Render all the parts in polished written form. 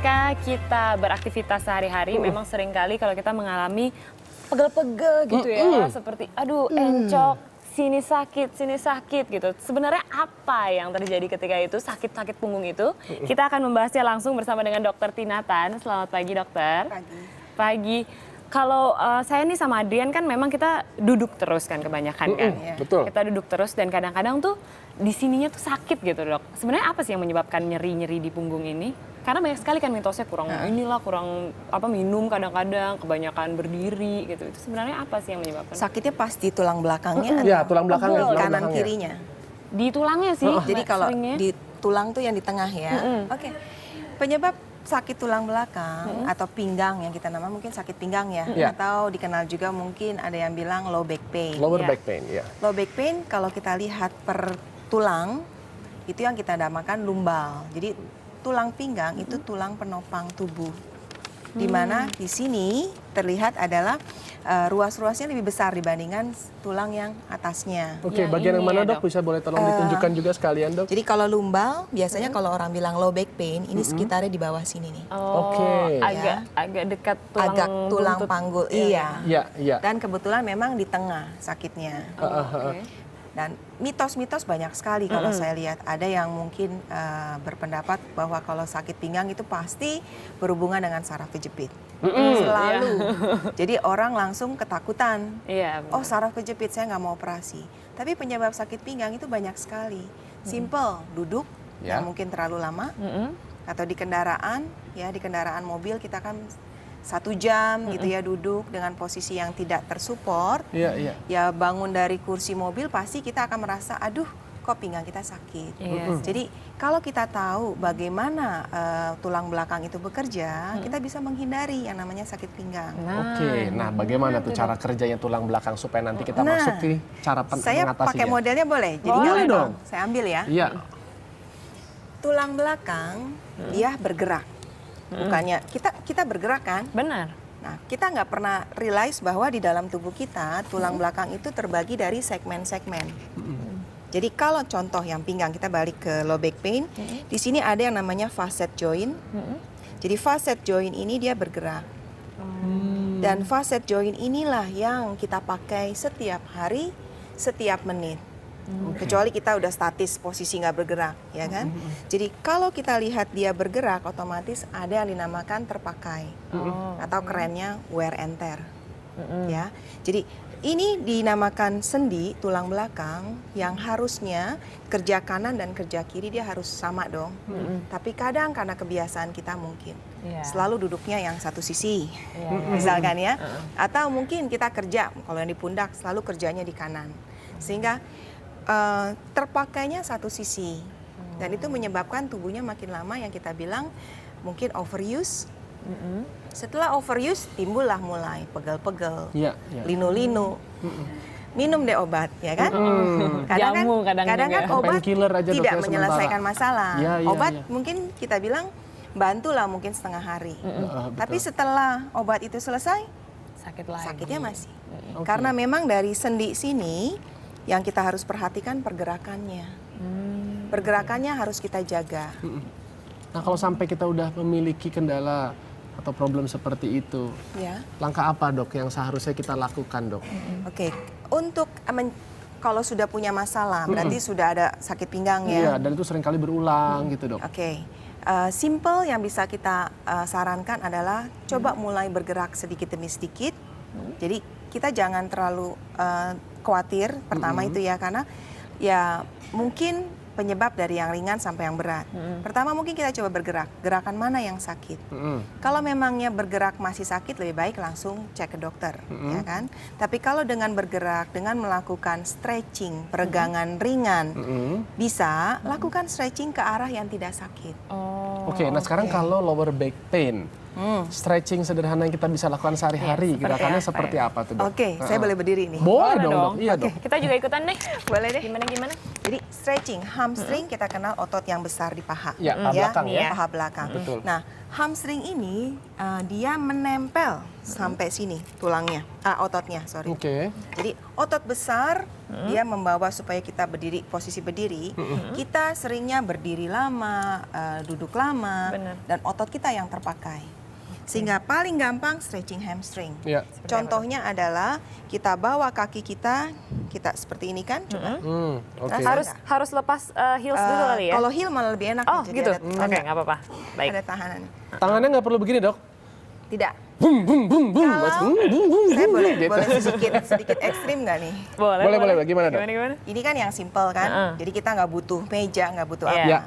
ketika kita beraktivitas sehari-hari, memang seringkali kalau kita mengalami pegel-pegel gitu ya, seperti aduh encok, sini sakit gitu. Sebenarnya apa yang terjadi ketika itu sakit-sakit punggung itu? Kita akan membahasnya langsung bersama dengan Dokter Tinatan. Selamat pagi, dokter. Pagi. Kalau saya nih sama Adrian kan memang kita duduk terus kan kebanyakan kan. Betul. Kita duduk terus dan kadang-kadang tuh di sininya tuh sakit gitu, Dok. Sebenarnya apa sih yang menyebabkan nyeri-nyeri di punggung ini? Karena banyak sekali kan mitosnya kurang minum kadang-kadang, kebanyakan berdiri gitu. Itu sebenarnya apa sih yang menyebabkan? Sakitnya pasti tulang belakangnya Iya, tulang belakangnya. atau kanan kirinya. Di tulangnya sih. Jadi kalau seringnya. di tulang tuh yang di tengah ya. Oke. Penyebab sakit tulang belakang atau pinggang yang kita nama mungkin sakit pinggang ya, atau dikenal juga mungkin ada yang bilang low back pain. Lower back pain, ya. Low back pain kalau kita lihat per tulang itu yang kita namakan lumbal. Jadi tulang pinggang itu tulang penopang tubuh. Di mana di sini terlihat adalah ruas-ruasnya lebih besar dibandingkan tulang yang atasnya. Oke, Yang bagian yang ini mana ya, dok? Dok? Bisa boleh tolong ditunjukkan juga sekalian dok? Jadi kalau lumbal biasanya kalau orang bilang low back pain ini sekitarnya di bawah sini nih. Oh, Oke. agak dekat tulang Agak tulang buntut. panggul. Iya. Iya. Dan kebetulan memang di tengah sakitnya. Oke. Dan mitos-mitos banyak sekali kalau saya lihat. Ada yang mungkin berpendapat bahwa kalau sakit pinggang itu pasti berhubungan dengan saraf kejepit. Selalu. Jadi orang langsung ketakutan. Iya. Oh, saraf kejepit, saya nggak mau operasi. Tapi penyebab sakit pinggang itu banyak sekali. Simple, duduk, yang mungkin terlalu lama. Atau di kendaraan mobil kita kan 1 jam gitu ya duduk dengan posisi yang tidak tersupport. Iya. Ya bangun dari kursi mobil pasti kita akan merasa aduh kok pinggang kita sakit. Jadi kalau kita tahu bagaimana tulang belakang itu bekerja, kita bisa menghindari yang namanya sakit pinggang. Oke, nah bagaimana tuh cara kerjanya tulang belakang supaya nanti kita masuk ke cara Saya mengatasinya? pakai modelnya boleh? Jadi Boleh kalau dong. saya ambil ya. Iya. Tulang belakang dia bergerak. Bukannya kita bergerak kan? Benar. Nah, kita nggak pernah realize bahwa di dalam tubuh kita tulang belakang itu terbagi dari segmen-segmen. Jadi kalau contoh yang pinggang kita balik ke low back pain, di sini ada yang namanya facet joint. Jadi facet joint ini dia bergerak. Dan facet joint inilah yang kita pakai setiap hari, setiap menit. Kecuali kita udah statis posisi nggak bergerak, ya kan? Jadi kalau kita lihat dia bergerak, otomatis ada yang dinamakan terpakai atau kerennya wear and tear, ya. Jadi ini dinamakan sendi tulang belakang yang harusnya kerja kanan dan kerja kiri dia harus sama dong. Tapi kadang karena kebiasaan kita mungkin selalu duduknya yang satu sisi, misalkan ya, atau mungkin kita kerja kalau yang di pundak selalu kerjanya di kanan, sehingga terpakainya satu sisi dan itu menyebabkan tubuhnya makin lama yang kita bilang mungkin overuse. Setelah overuse timbullah mulai pegel-pegel, linu-linu. Minum deh obat, ya kan? Kadang kan obat tidak menyelesaikan masalah. Obat mungkin kita bilang bantulah mungkin setengah hari. Tapi setelah obat itu selesai, sakitnya masih. Karena memang dari sendi sini yang kita harus perhatikan pergerakannya. Pergerakannya harus kita jaga. Nah kalau sampai kita udah memiliki kendala atau problem seperti itu, langkah apa dok yang seharusnya kita lakukan dok? Oke, untuk kalau sudah punya masalah, berarti sudah ada sakit pinggang ya? Iya, dan itu seringkali berulang gitu dok. Oke, simple yang bisa kita sarankan adalah coba mulai bergerak sedikit demi sedikit. Jadi kita jangan terlalu khawatir pertama itu ya, karena ya mungkin penyebab dari yang ringan sampai yang berat. Pertama mungkin kita coba bergerak, gerakan mana yang sakit. Kalau memangnya bergerak masih sakit, lebih baik langsung cek ke dokter, ya kan. Tapi kalau dengan bergerak, dengan melakukan stretching, peregangan ringan, bisa lakukan stretching ke arah yang tidak sakit. Oke, nah sekarang kalau lower back pain, stretching sederhana yang kita bisa lakukan sehari-hari, gerakannya seperti apa tuh dok? Oke, saya boleh berdiri nih? Boleh dong dok, iya dok. Kita juga ikutan deh. Boleh deh. Gimana? Jadi stretching, hamstring kita kenal otot yang besar di paha. Ya, paha belakang ya. Paha belakang. Betul. Nah, hamstring ini dia menempel sampai sini tulangnya, ototnya, sorry. Oke. Jadi otot besar dia membawa supaya kita berdiri, posisi berdiri. Kita seringnya berdiri lama, duduk lama, Benar. dan otot kita yang terpakai. Sehingga paling gampang stretching hamstring. Ya. Contohnya adalah kita bawa kaki kita seperti ini kan, coba. Oke. Harus lepas heels dulu kali ya? Kalau heel malah lebih enak. Oh nih, gitu? jadi Oke, nggak apa-apa. Baik. ada tahanan. Tangannya nggak perlu begini, Dok? Tidak. Bum bum bum bum. Saya boleh Gitu. sedikit ekstrim nggak nih? Boleh. Gimana, Dok? Gimana? Ini kan yang simple kan, jadi kita nggak butuh meja, nggak butuh Iya. apa. Ya.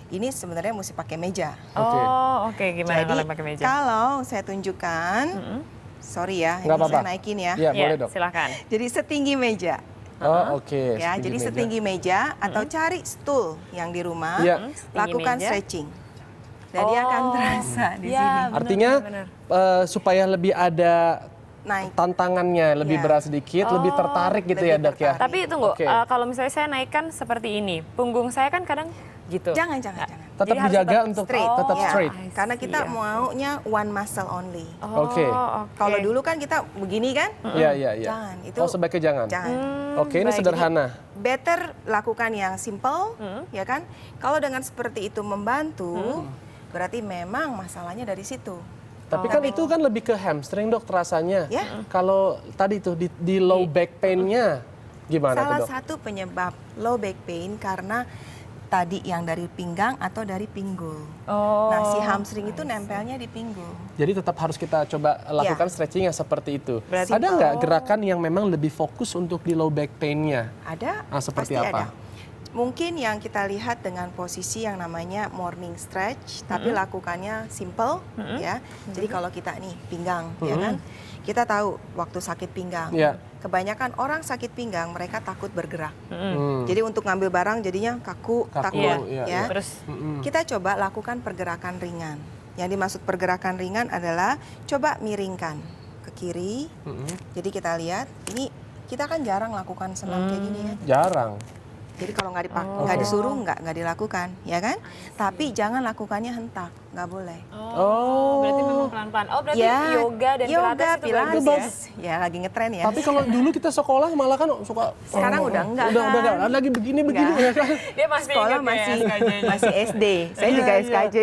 Ini sebenarnya mesti pakai meja. Oke. Oh, oke. Gimana Jadi kalau pakai meja? kalau saya tunjukkan, sorry ya, ini Nggak apa-apa. saya naikin ya. Ya, Iya, boleh, Dok. silakan. Jadi setinggi meja. Oh, oke. Ya, jadi setinggi meja atau cari stool yang di rumah, Ya. lakukan Setinggi meja. stretching. Jadi akan terasa di Ya, sini. benar, Artinya benar. supaya lebih ada Naik. tantangannya, lebih Ya. berat sedikit, lebih tertarik gitu lebih ya, Dok ya. tertarik. Tapi tunggu, Oke. kalau misalnya saya naikkan seperti ini, punggung saya kan kadang gitu. Jangan. Tetap Jadi harus dijaga tetap untuk straight. tetap Ya, straight. Karena kita Iya. maunya one muscle only. Oh, Oke. Kalau dulu kan kita begini kan? Iya. Jangan, itu Oh, sebaiknya jangan. jangan. Oke, ini baik. sederhana. Better lakukan yang simple, ya kan? Kalau dengan seperti itu membantu, berarti memang masalahnya dari situ. Tapi kan itu kan lebih ke hamstring, Dok, rasanya. Ya. Kalau tadi tuh di low back pain-nya gimana tuh, Salah Dok? satu penyebab low back pain karena tadi yang dari pinggang atau dari pinggul. Oh. Nah, si hamstring itu nempelnya di pinggul. Jadi tetap harus kita coba lakukan stretching yang seperti itu. Berarti- Ada nggak gerakan yang memang lebih fokus untuk di low back pain-nya? Ada, Seperti pasti apa? ada. Mungkin yang kita lihat dengan posisi yang namanya morning stretch, tapi lakukannya simple, ya. Jadi kalau kita nih pinggang, ya kan, kita tahu waktu sakit pinggang. Ya. Kebanyakan orang sakit pinggang mereka takut bergerak. Hmm. Jadi untuk ngambil barang jadinya kaku, takut, iya, ya. Terus Kita coba lakukan pergerakan ringan. Yang dimaksud pergerakan ringan adalah coba miringkan ke kiri. Jadi kita lihat, ini kita kan jarang lakukan senam kayak gini ya. Jarang. Jadi kalau nggak disuruh nggak dilakukan, ya kan? Tapi jangan lakukannya hentak, nggak boleh. Oh. berarti memang pelan-pelan. Oh, berarti Ya, yoga dan pilates itu bagus ya? ya lagi ngetren ya. Tapi kalau dulu kita sekolah malah kan suka Sekarang udah enggak Udah kan? lagi begini Enggak. ya kan. Dia masih Sekolah ingat masih ya SKJ-nya. masih SD. Saya juga SKJ.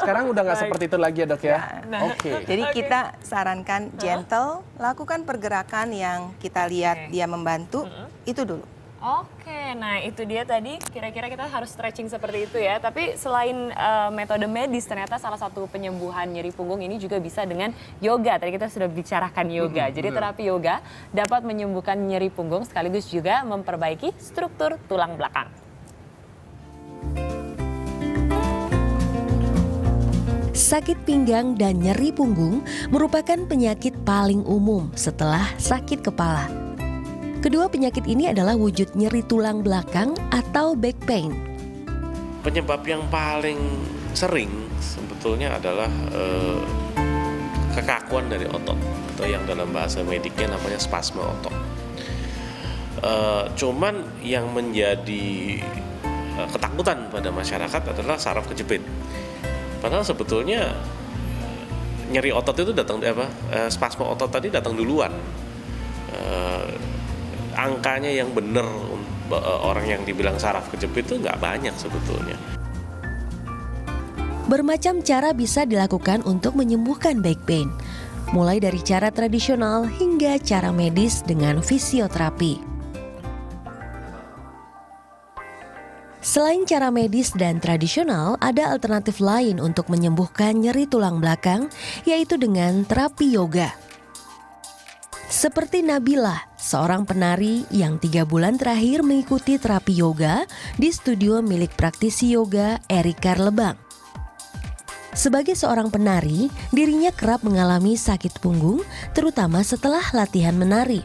Sekarang udah nggak seperti itu lagi ya, Dok ya. Oke. Jadi kita sarankan gentle, lakukan pergerakan yang kita lihat dia membantu, itu dulu. Oke, nah itu dia tadi kira-kira kita harus stretching seperti itu ya. Tapi selain metode medis ternyata salah satu penyembuhan nyeri punggung ini juga bisa dengan yoga. Tadi kita sudah bicarakan yoga. Jadi terapi yoga dapat menyembuhkan nyeri punggung sekaligus juga memperbaiki struktur tulang belakang. Sakit pinggang dan nyeri punggung merupakan penyakit paling umum setelah sakit kepala. Kedua penyakit ini adalah wujud nyeri tulang belakang atau back pain. Penyebab yang paling sering sebetulnya adalah kekakuan dari otot atau yang dalam bahasa mediknya namanya spasme otot. Cuman yang menjadi ketakutan pada masyarakat adalah saraf kejepit. Padahal sebetulnya nyeri otot itu datang spasme otot tadi datang duluan. Angkanya yang benar orang yang dibilang saraf kejepit itu nggak banyak sebetulnya. Bermacam cara bisa dilakukan untuk menyembuhkan back pain, mulai dari cara tradisional hingga cara medis dengan fisioterapi. Selain cara medis dan tradisional, ada alternatif lain untuk menyembuhkan nyeri tulang belakang, yaitu dengan terapi yoga. Seperti Nabila, seorang penari yang 3 bulan terakhir mengikuti terapi yoga di studio milik praktisi yoga Erika Lebang. Sebagai seorang penari, dirinya kerap mengalami sakit punggung, terutama setelah latihan menari.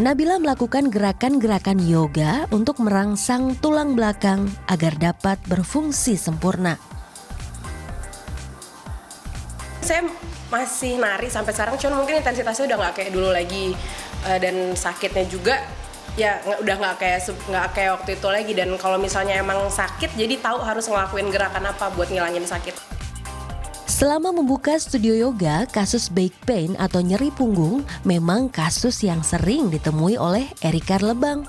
Nabila melakukan gerakan-gerakan yoga untuk merangsang tulang belakang agar dapat berfungsi sempurna. Saya masih nari sampai sekarang, cuman mungkin intensitasnya udah nggak kayak dulu lagi, dan sakitnya juga ya udah nggak kayak waktu itu lagi. Dan kalau misalnya emang sakit, jadi tahu harus ngelakuin gerakan apa buat ngilangin sakit. Selama membuka studio yoga, kasus back pain atau nyeri punggung memang kasus yang sering ditemui oleh Erikar Lebang.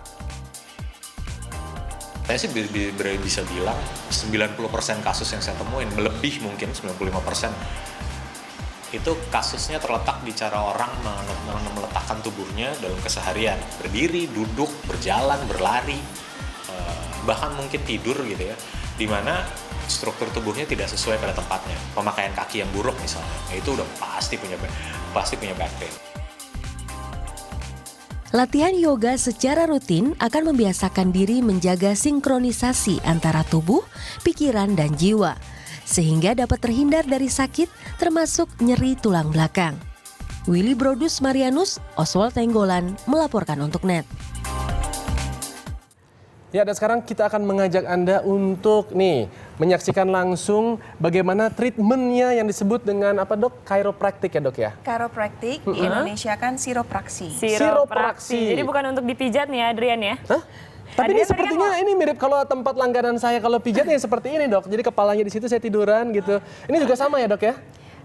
Saya sih bisa bilang 90% kasus yang saya temuin, lebih mungkin 95%, itu kasusnya terletak di cara orang meletakkan tubuhnya dalam keseharian. Berdiri, duduk, berjalan, berlari, bahkan mungkin tidur gitu ya. Dimana struktur tubuhnya tidak sesuai pada tempatnya. Pemakaian kaki yang buruk misalnya, itu udah pasti punya back pain. Latihan yoga secara rutin akan membiasakan diri menjaga sinkronisasi antara tubuh, pikiran, dan jiwa, sehingga dapat terhindar dari sakit termasuk nyeri tulang belakang. Willy Brodus Marianus, Oswald Tenggolan melaporkan untuk NET. Ya, dan sekarang kita akan mengajak Anda untuk menyaksikan langsung bagaimana treatmentnya yang disebut dengan apa dok? Chiropractic ya dok ya? Chiropractic di Indonesia kan siropraksi. Siropraksi. Jadi bukan untuk dipijat nih Adrian ya? Hah? Tapi ini sepertinya ini mirip kalau tempat langganan saya kalau pijat yang seperti ini dok. Jadi kepalanya di situ saya tiduran gitu. Ini juga sama ya dok ya?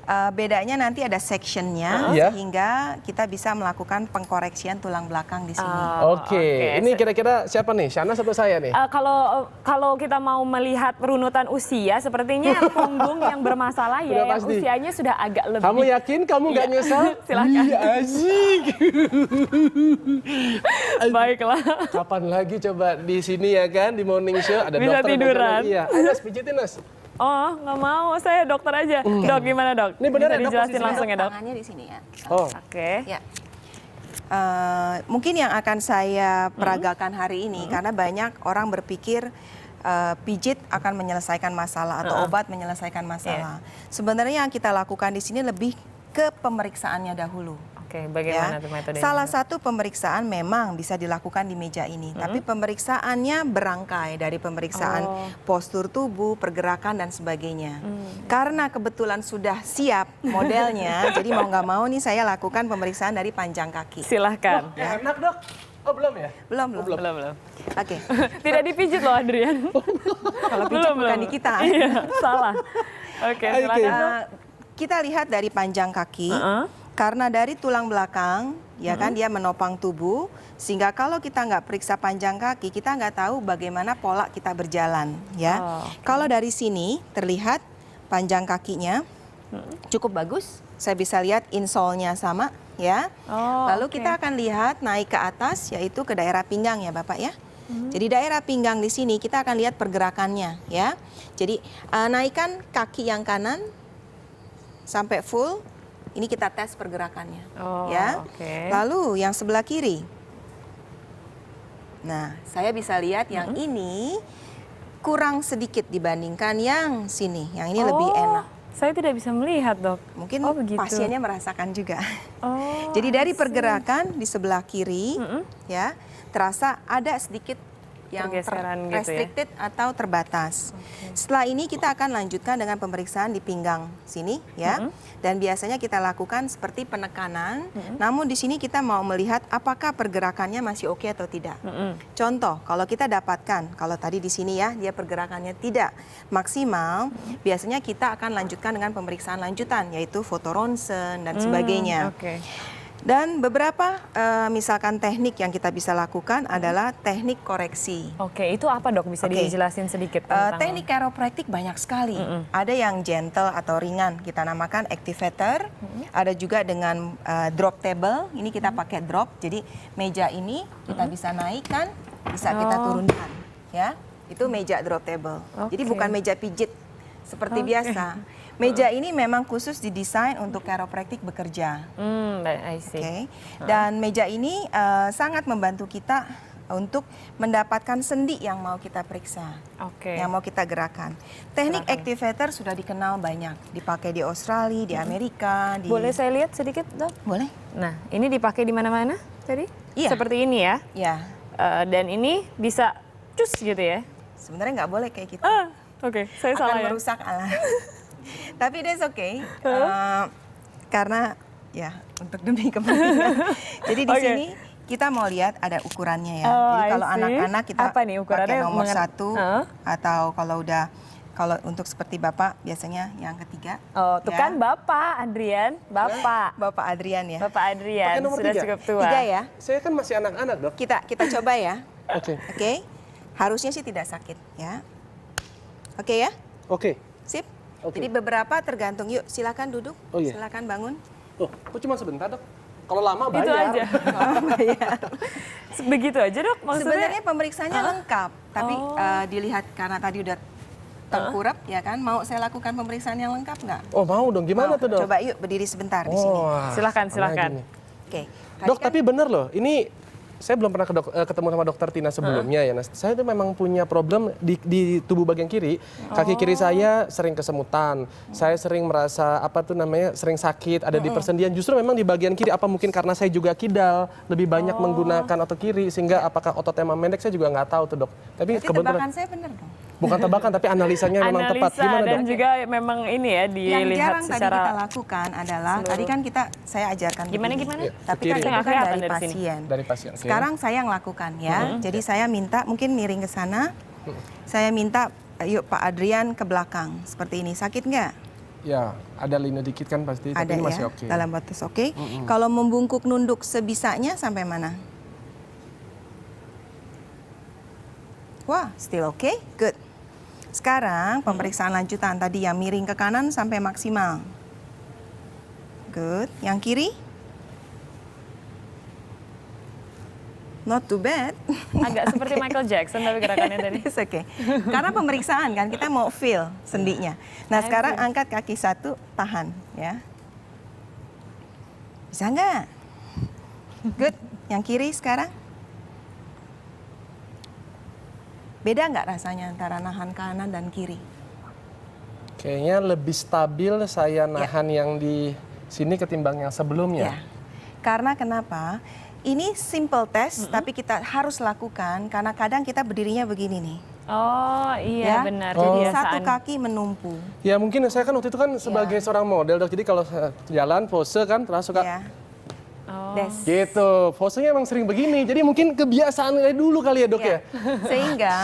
Bedanya nanti ada sectionnya sehingga kita bisa melakukan pengkoreksian tulang belakang di sini. Oke. Ini kira-kira siapa nih? Shanas atau saya nih? Kalau kita mau melihat runutan usia, sepertinya punggung yang bermasalah ya, yang pasti. usianya sudah agak lebih. Kamu yakin kamu nggak nyesel? Silakan. Iya, asik. Baiklah. Kapan lagi coba di sini ya kan di morning show ada Bisa dokter tiduran. Iya. Ayo pijitin Nas. Oh, nggak mau. Saya dokter aja. Dok, gimana dok? Ini benar Bisa ya, dok, dijelasin posisinya? langsung ya dok? Tangannya di sini ya. Oh. Oke. Ya. Mungkin yang akan saya peragakan hari ini karena banyak orang berpikir pijit akan menyelesaikan masalah atau obat menyelesaikan masalah. Sebenarnya yang kita lakukan di sini lebih ke pemeriksaannya dahulu. Oke, bagaimana tuh metodenya? Salah satu pemeriksaan memang bisa dilakukan di meja ini, tapi pemeriksaannya berangkai dari pemeriksaan postur tubuh, pergerakan dan sebagainya. Karena kebetulan sudah siap modelnya, jadi mau nggak mau nih saya lakukan pemeriksaan dari panjang kaki. Silahkan. Ya, enak dok. Oh belum ya? Belum. Belum. Oke. Tidak dipijit loh Adrian. Kalau pijit bukan di kita. Iya, salah. Oke, silakan dok. Kita lihat dari panjang kaki. Karena dari tulang belakang, ya kan dia menopang tubuh, sehingga kalau kita nggak periksa panjang kaki, kita nggak tahu bagaimana pola kita berjalan, ya. Kalau dari sini terlihat panjang kakinya cukup bagus, saya bisa lihat insole-nya sama, ya. Lalu kita akan lihat naik ke atas, yaitu ke daerah pinggang ya, Bapak ya. Jadi daerah pinggang di sini kita akan lihat pergerakannya, ya. Jadi naikkan kaki yang kanan sampai full. Ini kita tes pergerakannya, ya. Lalu yang sebelah kiri. Nah, saya bisa lihat yang ini kurang sedikit dibandingkan yang sini. Yang ini lebih enak. Saya tidak bisa melihat dok. Mungkin begitu. pasiennya merasakan juga. Jadi dari pergerakan di sebelah kiri, ya, terasa ada sedikit yang pergeseran gitu ya? restricted atau terbatas. Setelah ini kita akan lanjutkan dengan pemeriksaan di pinggang sini ya. Dan biasanya kita lakukan seperti penekanan. Namun di sini kita mau melihat apakah pergerakannya masih oke atau tidak. Contoh, kalau kita dapatkan, kalau tadi di sini ya dia pergerakannya tidak maksimal, biasanya kita akan lanjutkan dengan pemeriksaan lanjutan yaitu foto ronsen dan sebagainya. Dan beberapa misalkan teknik yang kita bisa lakukan adalah teknik koreksi. Oke, itu apa dok? Bisa dijelasin sedikit tentang teknik chiropractic banyak sekali. Ada yang gentle atau ringan, kita namakan activator. Ada juga dengan drop table, ini kita pakai drop. Jadi meja ini kita bisa naikkan, bisa kita turunkan. Ya, itu meja drop table. Jadi bukan meja pijit seperti biasa. Meja ini memang khusus didesain untuk chiropractic bekerja. I see. Dan meja ini sangat membantu kita untuk mendapatkan sendi yang mau kita periksa, yang mau kita gerakan. Teknik activator sudah dikenal banyak, dipakai di Australia, di Amerika. Boleh saya lihat sedikit dok? Boleh. Nah, ini dipakai di mana-mana tadi? Iya. Seperti ini ya? Iya. Dan ini bisa cus gitu ya? Sebenarnya nggak boleh kayak gitu. Saya salah ya? Akan merusak alat. Tapi that's okay, karena ya untuk demi kepentingan. Jadi di sini kita mau lihat ada ukurannya ya. Jadi kalau anak-anak kita pakai nomor 1 atau kalau udah Kalau untuk seperti Bapak biasanya yang ketiga. Oh, tuh ya. kan Bapak Adrian, Bapak. Bapak Adrian ya. Bapak Adrian Pakai nomor sudah 3? cukup tua. 3 ya. Saya kan masih anak-anak, Dok. Kita coba ya. Oke. Oke. Harusnya sih tidak sakit ya. Oke ya. Oke. Sip. Oke. Jadi beberapa tergantung. Yuk silakan duduk. Oh, iya. Silakan bangun. Oh, kok cuma sebentar, Dok? Kalau lama bayar. Itu aja. Begitu aja dok maksudnya. Sebenarnya pemeriksaannya lengkap, tapi dilihat karena tadi udah tengkurap ya kan. Mau saya lakukan pemeriksaan yang lengkap nggak? Oh, mau dong. Gimana Mau. tuh, Dok? Coba yuk berdiri sebentar di sini. Wah, Silakan, sama silakan. gini. Oke. Tadi Dok, kan- tapi bener loh. Ini saya belum pernah ketemu sama dokter Tina sebelumnya ya. Nah, saya tuh memang punya problem di tubuh bagian kiri. Kaki kiri saya sering kesemutan. Saya sering merasa sering sakit, ada di persendian. Justru memang di bagian kiri. Apa mungkin karena saya juga kidal, lebih banyak menggunakan otot kiri sehingga apakah ototnya emang pendek saya juga nggak tahu tuh, Dok. Tapi Berarti kebetulan tebakan saya benar dong. bukan tebakan tapi analisanya memang tepat. Analisa Gimana, dan Dok? juga memang ini ya Yang dilihat jarang tadi secara kita lakukan adalah tadi kan saya ajarkan Gimana, begini. gimana? Ya, Tapi ke kan kiri. itu Nggak kan kelihatan dari dari sini. pasien. Dari pasien. Oke. Sekarang saya yang lakukan ya. Jadi saya minta mungkin miring ke sana. Saya minta yuk Pak Adrian ke belakang seperti ini. Sakit nggak? Ya, ada linu dikit kan pasti, Ada tapi ini ya. masih oke. Dalam batas oke. Kalau membungkuk nunduk sebisanya sampai mana? Wah, still okay? Good. Sekarang pemeriksaan lanjutan tadi yang miring ke kanan sampai maksimal. Good. Yang kiri? Not too bad. agak seperti Michael Jackson tapi gerakannya tadi. It's okay. Karena pemeriksaan kan kita mau feel sendinya. Nah sekarang angkat kaki satu, tahan ya. Bisa nggak? Good. Yang kiri sekarang? Beda nggak rasanya antara nahan kanan dan kiri? Kayaknya lebih stabil saya nahan yang di sini ketimbang yang sebelumnya. Ya. Karena kenapa? Ini simple test, tapi kita harus lakukan karena kadang kita berdirinya begini nih. Oh iya Ya. benar. Jadi Kebiasaan. satu kaki menumpu. Ya mungkin saya kan waktu itu kan sebagai seorang model, Dok. Jadi kalau jalan pose kan terus suka Ya. Oh. Des. gitu. Posenya emang sering begini. Jadi mungkin kebiasaan dari dulu kali ya, Dok ya. Sehingga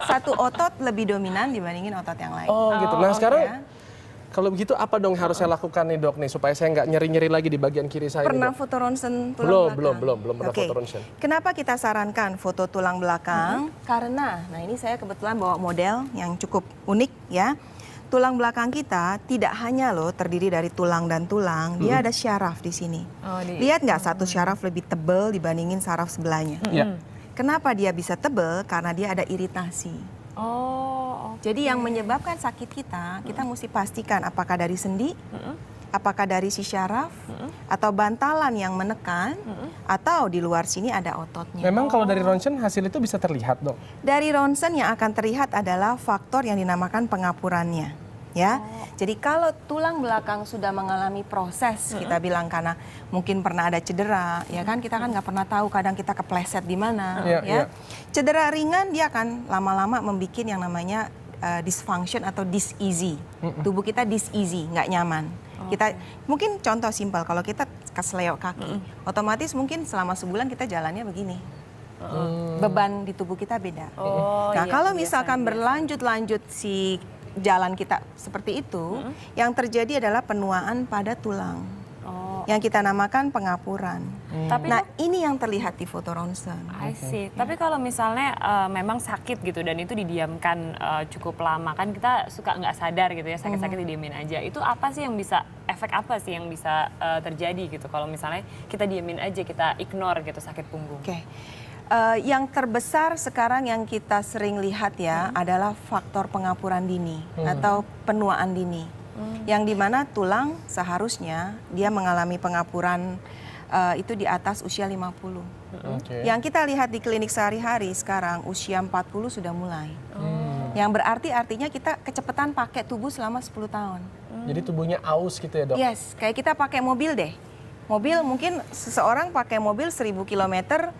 satu otot lebih dominan dibandingin otot yang lain. Oh, gitu. Nah, sekarang ya. kalau begitu apa dong yang harus saya lakukan nih, Dok nih supaya saya nggak nyeri-nyeri lagi di bagian kiri saya Pernah nih, Dok? foto ronsen tulang Belum belakang? pernah Oke. foto ronsen. Kenapa kita sarankan foto tulang belakang? Karena, nah ini saya kebetulan bawa model yang cukup unik ya. Tulang belakang kita tidak hanya loh terdiri dari tulang dan tulang, dia ada syaraf di sini. Oh, Lihat nggak satu syaraf lebih tebal dibandingin saraf sebelahnya? Iya. Kenapa dia bisa tebal? Karena dia ada iritasi. Oh. Jadi yang menyebabkan sakit kita mesti pastikan apakah dari sendi, apakah dari si syaraf, atau bantalan yang menekan, atau di luar sini ada ototnya. Memang kalau dari ronsen hasil itu bisa terlihat, Dok. Dari ronsen yang akan terlihat adalah faktor yang dinamakan pengapurannya. Ya, jadi kalau tulang belakang sudah mengalami proses, kita bilang karena mungkin pernah ada cedera, ya kan kita kan nggak pernah tahu kadang kita kepleset di mana, Iya, ya. iya. Cedera ringan dia akan lama-lama membuat yang namanya dysfunction atau diseasy. Tubuh kita diseasy, nggak nyaman. Kita mungkin contoh simpel kalau kita kesleo kaki, otomatis mungkin selama sebulan kita jalannya begini. Beban di tubuh kita beda. Oh, Nah, iya, kalau kebiasaan misalkan berlanjut-lanjut si jalan kita seperti itu, yang terjadi adalah penuaan pada tulang. Oh. Yang kita namakan pengapuran. Tapi Nah, ini yang terlihat di foto ronsen. I see. Tapi kalau misalnya memang sakit gitu dan itu didiamkan cukup lama kan kita suka nggak sadar gitu ya sakit-sakit didiamin aja. Itu apa sih yang bisa efek apa sih yang bisa terjadi gitu kalau misalnya kita diamin aja kita ignore gitu sakit punggung. Oke. Yang terbesar sekarang yang kita sering lihat ya adalah faktor pengapuran dini atau penuaan dini. Yang dimana tulang seharusnya dia mengalami pengapuran itu di atas usia 50. Oke. Yang kita lihat di klinik sehari-hari sekarang usia 40 sudah mulai. Yang berarti artinya kita kecepatan pakai tubuh selama 10 tahun. Jadi tubuhnya aus gitu ya, Dok? Yes, kayak kita pakai mobil deh. Mobil mungkin seseorang pakai mobil 1000 km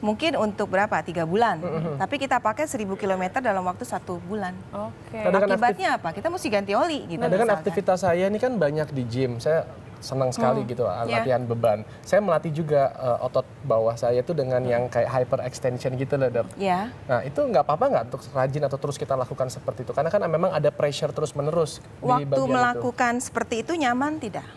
mungkin untuk berapa? 3 bulan. Tapi kita pakai 1000 km dalam waktu 1 bulan. Oke. Kadang kan Akibatnya apa? Kita mesti ganti oli gitu. Nah, dengan misalkan. aktivitas saya ini kan banyak di gym. Saya senang sekali gitu latihan beban. Saya melatih juga otot bawah saya itu dengan yang kayak hyper extension gitu loh, Dok. Ya. Nah, itu nggak apa-apa nggak untuk rajin atau terus kita lakukan seperti itu? Karena kan memang ada pressure terus-menerus di Waktu bagian itu. melakukan seperti itu nyaman tidak?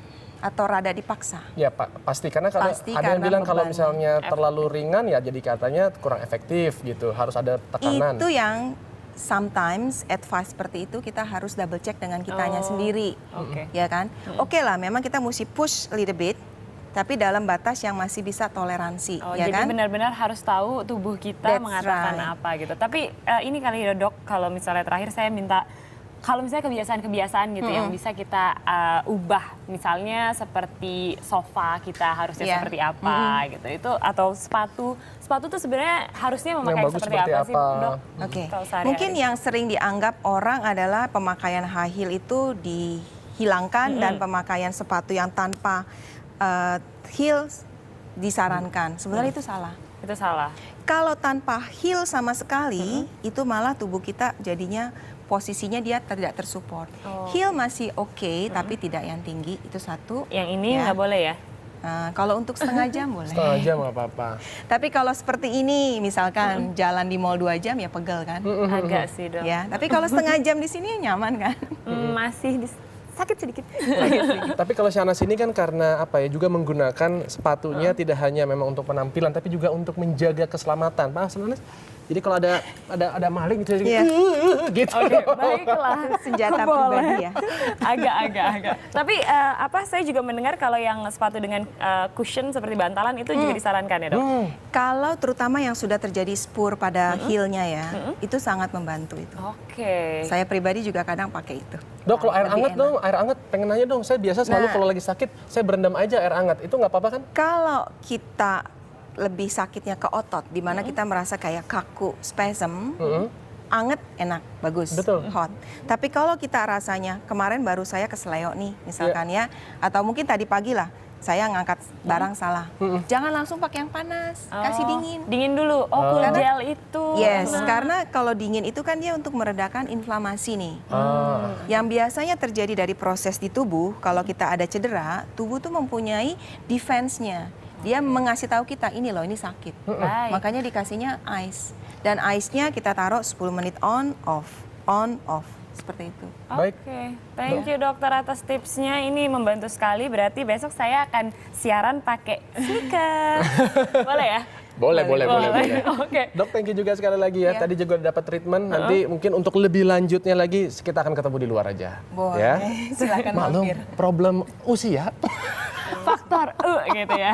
Atau rada dipaksa? Ya pasti karena Pasti ada yang karena bilang kalau beban. misalnya terlalu ringan ya jadi katanya kurang efektif gitu, harus ada tekanan. Itu yang sometimes advice seperti itu kita harus double check dengan kitanya sendiri. Oke. Ya kan? Oke lah, memang kita mesti push a little bit, tapi dalam batas yang masih bisa toleransi, Oh, ya jadi kan? benar-benar harus tahu tubuh kita That's mengatakan right. apa gitu. Tapi ini kali ya, Dok, kalau misalnya terakhir saya minta, kalau misalnya kebiasaan-kebiasaan gitu yang bisa kita ubah, misalnya seperti sofa kita harusnya Iya. seperti apa gitu, itu atau sepatu tuh sebenarnya harusnya memakai bagus seperti seperti apa sih, apa? Dok? Oke. Kalau sehari-hari. Mungkin yang sering dianggap orang adalah pemakaian high heel itu dihilangkan dan pemakaian sepatu yang tanpa heels disarankan. Sebenarnya itu salah. Itu salah. Kalau tanpa heel sama sekali, itu malah tubuh kita jadinya posisinya dia tidak tersupport. Heel masih oke, tapi tidak yang tinggi, itu satu. Yang ini Ya. nggak boleh ya? Kalau untuk setengah jam boleh. Setengah jam nggak apa-apa. Tapi kalau seperti ini, misalkan jalan di mall 2 jam ya pegel kan? Agak sih, Dok. Ya, tapi kalau setengah jam di sini nyaman kan? Masih sakit sedikit. Tapi kalau Shahnaz ini kan karena apa ya juga menggunakan sepatunya tidak hanya memang untuk penampilan tapi juga untuk menjaga keselamatan. Pak Shahnaz, jadi kalau ada maling gitu, Iya. gitu. Oke, baiklah. Senjata Boleh. pribadi ya. Agak. Tapi saya juga mendengar kalau yang sepatu dengan cushion seperti bantalan itu juga disarankan ya, Dok? Kalau terutama yang sudah terjadi spur pada heel-nya ya, itu sangat membantu itu. Oke. Saya pribadi juga kadang pakai itu. Dok, kalau air Lebih hangat enak. dong, air hangat pengen nanya dong. Saya biasa selalu Nah. kalau lagi sakit, saya berendam aja air hangat. Itu nggak apa-apa kan? Kalau kita lebih sakitnya ke otot, di mana kita merasa kayak kaku, spasm, anget, enak, bagus, Betul. hot. Tapi kalau kita rasanya, kemarin baru saya keseleo nih, misalkan ya, atau mungkin tadi pagi lah, saya ngangkat barang salah. Jangan langsung pakai yang panas, kasih Oh, dingin. Dingin dulu. Oh, cool gel itu. Yes, Nah. karena kalau dingin itu kan dia untuk meredakan inflamasi nih. Ah. Yang biasanya terjadi dari proses di tubuh, kalau kita ada cedera, tubuh tuh mempunyai defense-nya. Dia mengasih tahu kita, ini loh, ini sakit. Baik. Makanya dikasihnya ice. Dan ice-nya kita taruh 10 menit on, off. Seperti itu. Baik. Oke, thank you dokter atas tipsnya. Ini membantu sekali. Berarti besok saya akan siaran pakai sneaker. Boleh ya? Boleh. Oke. Dok, thank you juga sekali lagi ya. Iya. Tadi juga dapat treatment. Nanti mungkin untuk lebih lanjutnya lagi kita akan ketemu di luar aja. Boleh, Ya. silakan Maklum, mampir. problem usia. Faktor gitu ya.